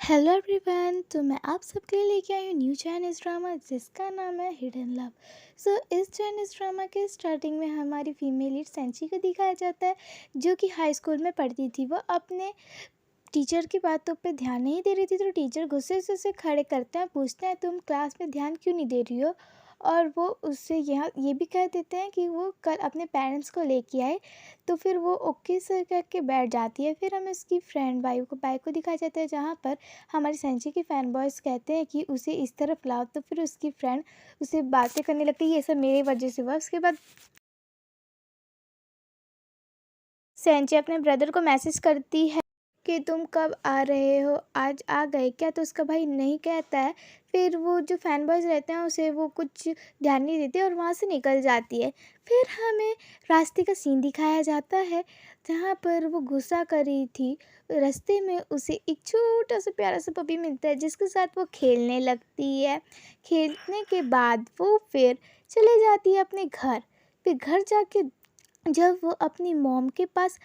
Hello everyone. तो मैं आप सबके लिए लेके आई हूँ न्यू चाइनीज़ ड्रामा जिसका नाम है हिडन लव। इस चाइनीज़ ड्रामा के स्टार्टिंग में हमारी फीमेल लीड सेंची को दिखाया जाता है, जो कि हाई स्कूल में पढ़ती थी। वो अपने टीचर की बातों पे ध्यान नहीं दे रही थी, तो टीचर गुस्से से उसे खड़े करते हैं, पूछते हैं तुम क्लास में ध्यान क्यों नहीं दे रही हो। और वो उससे यहाँ ये भी कह देते हैं कि वो कल अपने पेरेंट्स को लेके आए। तो फिर वो ओके सर कह के बैठ जाती है। फिर हमें उसकी फ्रेंड बाइक को दिखाया जाता है, जहाँ पर हमारी सेंची के फैन बॉयज़ कहते हैं कि उसे इस तरफ लाओ। तो फिर उसकी फ्रेंड उसे बातें करने लगती है, ये सब मेरी वजह से हुआ। उसके बाद सेंची अपने ब्रदर को मैसेज करती है कि तुम कब आ रहे हो, आज आ गए क्या। तो उसका भाई नहीं कहता है। फिर वो जो फैन बॉयज़ रहते हैं उसे वो कुछ ध्यान नहीं देते और वहाँ से निकल जाती है। फिर हमें रास्ते का सीन दिखाया जाता है, जहाँ पर वो गुस्सा कर रही थी। रास्ते में उसे एक छोटा सा प्यारा सा पपी मिलता है, जिसके साथ वो खेलने लगती है। खेलने के बाद वो फिर चले जाती है अपने घर। फिर घर जाके जब वो अपनी मॉम के पास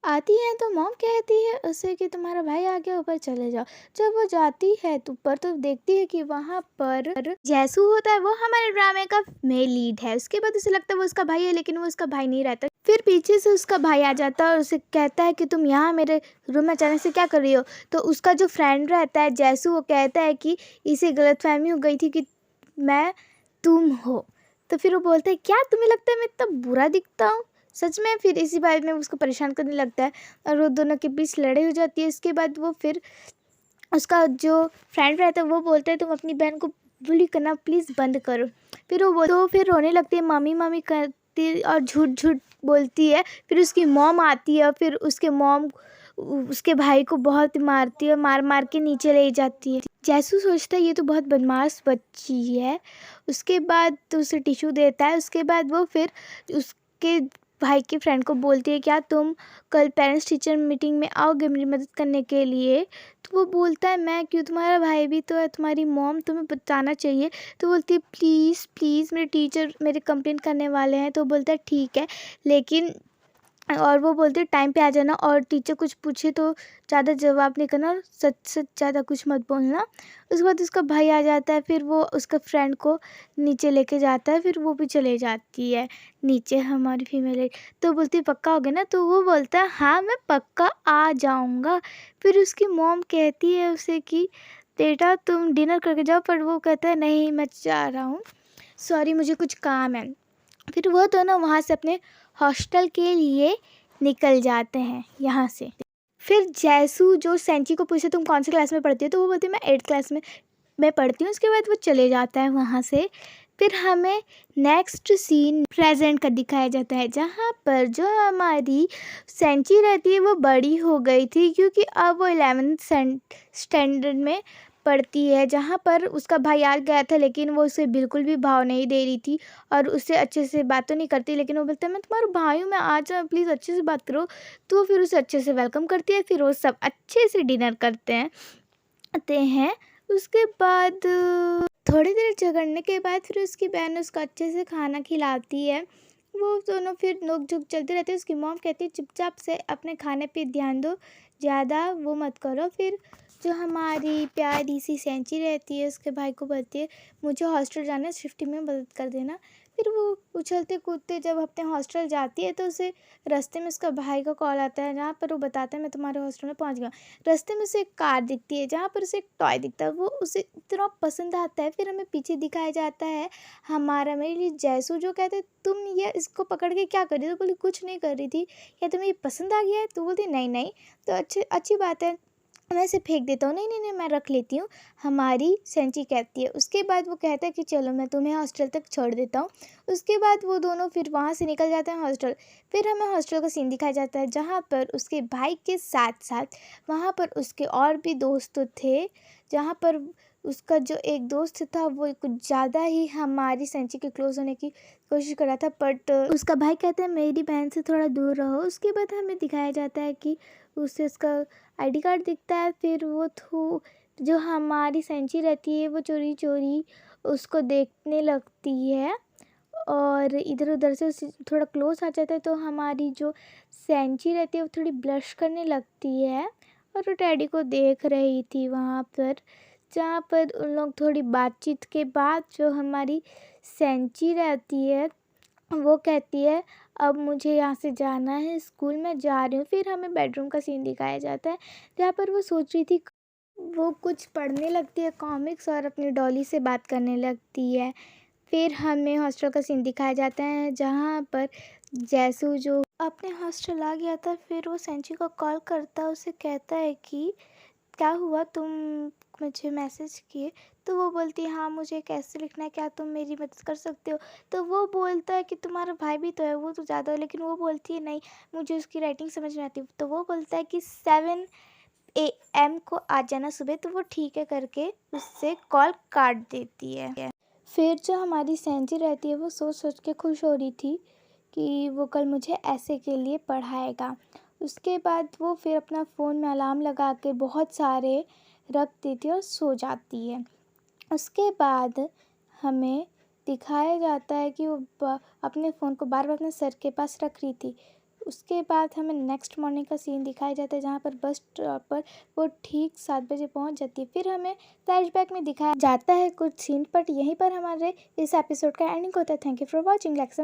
आती है, तो मॉम कहती है उसे कि तुम्हारा भाई आ गया, ऊपर चले जाओ। जब वो जाती है तो ऊपर तो देखती है कि वहाँ पर जैसू होता है, वो हमारे ड्रामे का मेल लीड है। उसके बाद उसे लगता है वो उसका भाई है, लेकिन वो उसका भाई नहीं रहता। फिर पीछे से उसका भाई आ जाता है और उसे कहता है कि तुम यहाँ मेरे रूम में अचानक से क्या कर रही हो। तो उसका जो फ्रेंड रहता है जैसू, वो कहता है कि इसे गलतफहमी हो गई थी कि मैं तुम हो। तो फिर वो बोलता है क्या तुम्हें लगता है मैं इतना बुरा दिखता हूँ सच में। फिर इसी बात में उसको परेशान करने लगता है और वो दोनों के बीच लड़ाई हो जाती है। इसके बाद वो फिर उसका जो फ्रेंड रहता है वो बोलता है तुम अपनी बहन को बुली करना प्लीज़ बंद करो। फिर तो फिर रोने लगती है, मामी मामी करती और झूठ झूठ बोलती है। फिर उसकी मॉम आती है, फिर उसके मॉम उसके भाई को बहुत मारती है, मार मार के नीचे ले जाती है। जैसू सोचता है ये तो बहुत बदमाश बच्ची है। उसके बाद तो उसे टिश्यू देता है। उसके बाद वो फिर उसके भाई के फ्रेंड को बोलती है क्या तुम कल पेरेंट्स टीचर मीटिंग में आओगे मेरी मदद करने के लिए। तो वो बोलता है मैं क्यों, तुम्हारा भाई भी तो है, तुम्हारी मॉम, तुम्हें बताना चाहिए। तो बोलती है प्लीज़ प्लीज़ मेरे टीचर मेरे कंप्लेंट करने वाले हैं। तो बोलता है ठीक है, लेकिन और वो बोलते हैं टाइम पे आ जाना, और टीचर कुछ पूछे तो ज़्यादा जवाब नहीं करना और सच सच ज़्यादा कुछ मत बोलना। उसके बाद उसका भाई आ जाता है, फिर वो उसका फ्रेंड को नीचे लेके जाता है। फिर वो भी चले जाती है नीचे हमारी फीमेल। तो बोलती है पक्का हो गया ना। तो वो बोलता है हाँ मैं पक्का आ जाऊँगा। फिर उसकी मॉम कहती है उसे कि बेटा तुम डिनर करके जाओ, पर वो कहता है नहीं मैं जा रहा हूँ, सॉरी मुझे कुछ काम है। फिर वो दोनों वहाँ से अपने हॉस्टल के लिए निकल जाते हैं यहाँ से। फिर जैसू जो सेंची को पूछे तुम कौन सी क्लास में पढ़ती हो, तो वो बोलती है मैं 8th क्लास में पढ़ती हूँ। उसके बाद वो चले जाता है वहाँ से। फिर हमें नेक्स्ट सीन प्रेजेंट का दिखाया जाता है, जहाँ पर जो हमारी सेंची रहती है वो बड़ी हो गई थी, क्योंकि अब वो 11th स्टैंडर्ड में पढ़ती है। जहाँ पर उसका भाई आ गया था, लेकिन वो उसे बिल्कुल भी भाव नहीं दे रही थी और उससे अच्छे से बात तो नहीं करती। लेकिन वो बोलता है मैं तुम्हारा भाई हूँ, मैं आ जाऊँ प्लीज़ अच्छे से बात करो। तो फिर उसे अच्छे से वेलकम करती है। फिर वो सब अच्छे से डिनर करते हैं। उसके बाद थोड़ी देर झगड़ने के बाद फिर उसकी बहन उसको अच्छे से खाना खिलाती है। वो दोनों फिर नोक झोंक चलते रहते हैं। उसकी मॉम कहती है चुपचाप से अपने खाने पे ध्यान दो, ज़्यादा वो मत करो। फिर जो हमारी प्यारी सी सेंची रहती है उसके भाई को बोलती है मुझे हॉस्टल जाना है, शिफ्टिंग में मदद कर देना। फिर वो उछलते कूदते जब अपने हॉस्टल जाती है, तो उसे रास्ते में उसका भाई का कॉल आता है, जहाँ पर वो बताता है मैं तुम्हारे हॉस्टल में पहुँच गया। रास्ते में उसे एक कार दिखती है, जहाँ पर उसे एक टॉय दिखता है, वो उसे इतना पसंद आता है। फिर हमें पीछे दिखाया जाता है हमारा मेरे लिए जैसू, जो कहते हैं तुम ये इसको पकड़ के क्या कर रही हो। तो बोली कुछ नहीं कर रही थी, या तुम्हें ये पसंद आ गया है। तो बोलती नहीं नहीं, तो अच्छी बात है, मैं इसे फेंक देता हूँ। नहीं नहीं नहीं मैं रख लेती हूँ, हमारी सेंची कहती है। उसके बाद वो कहता है कि चलो मैं तुम्हें हॉस्टल तक छोड़ देता हूँ। उसके बाद वो दोनों फिर वहाँ से निकल जाते हैं हॉस्टल। फिर हमें हॉस्टल का सीन दिखाया जाता है, जहाँ पर उसके भाई के साथ साथ वहाँ पर उसके और भी दोस्त थे। जहाँ पर उसका जो एक दोस्त था वो कुछ ज़्यादा ही हमारी सेंची के क्लोज होने की कोशिश कर रहा था, बट उसका भाई कहता है मेरी बहन से थोड़ा दूर रहो। उसके बाद हमें दिखाया जाता है कि उसे उसका आईडी कार्ड दिखता है। फिर वो जो हमारी सेंची रहती है वो चोरी चोरी उसको देखने लगती है और इधर उधर से उसे थोड़ा क्लोज आ जाता है। तो हमारी जो सेंची रहती है वो थोड़ी ब्लश करने लगती है और वो डैडी को देख रही थी वहाँ पर, जहाँ पर उन लोग थोड़ी बातचीत के बाद जो हमारी सेंची रहती है वो कहती है अब मुझे यहाँ से जाना है, स्कूल में जा रही हूँ। फिर हमें बेडरूम का सीन दिखाया जाता है जहाँ पर वो सोच रही थी, वो कुछ पढ़ने लगती है कॉमिक्स और अपनी डॉली से बात करने लगती है। फिर हमें हॉस्टल का सीन दिखाया जाता है जहाँ पर जैसू जो अपने हॉस्टल आ गया था, फिर वो सेंची को कॉल करता है, उसे कहता है कि क्या हुआ, तुम मुझे मैसेज किए। तो वो बोलती है हाँ मुझे कैसे लिखना है, क्या तुम मेरी मदद कर सकते हो। तो वो बोलता है कि तुम्हारा भाई भी तो है, वो तो ज़्यादा है, लेकिन वो बोलती है नहीं मुझे उसकी राइटिंग समझ नहीं आती। तो वो बोलता है कि 7 AM को आ जाना सुबह। तो वो ठीक है करके उससे कॉल काट देती है। फिर जो हमारी सेंची रहती है वो सोच सोच के खुश हो रही थी कि वो कल मुझे ऐसे के लिए पढ़ाएगा। उसके बाद वो फिर अपना फ़ोन में अलार्म लगा के बहुत सारे रख देती है और सो जाती है। उसके बाद हमें दिखाया जाता है कि वो अपने फ़ोन को बार बार अपने सर के पास रख रही थी। उसके बाद हमें नेक्स्ट मॉर्निंग का सीन दिखाया जाता है जहाँ पर बस स्टॉप पर वो ठीक 7 बजे पहुँच जाती है। फिर हमें फ्लैशबैक में दिखाया जाता है कुछ सीन, बट यहीं पर हमारे इस एपिसोड का एंडिंग होता है। Thank you for watching. Like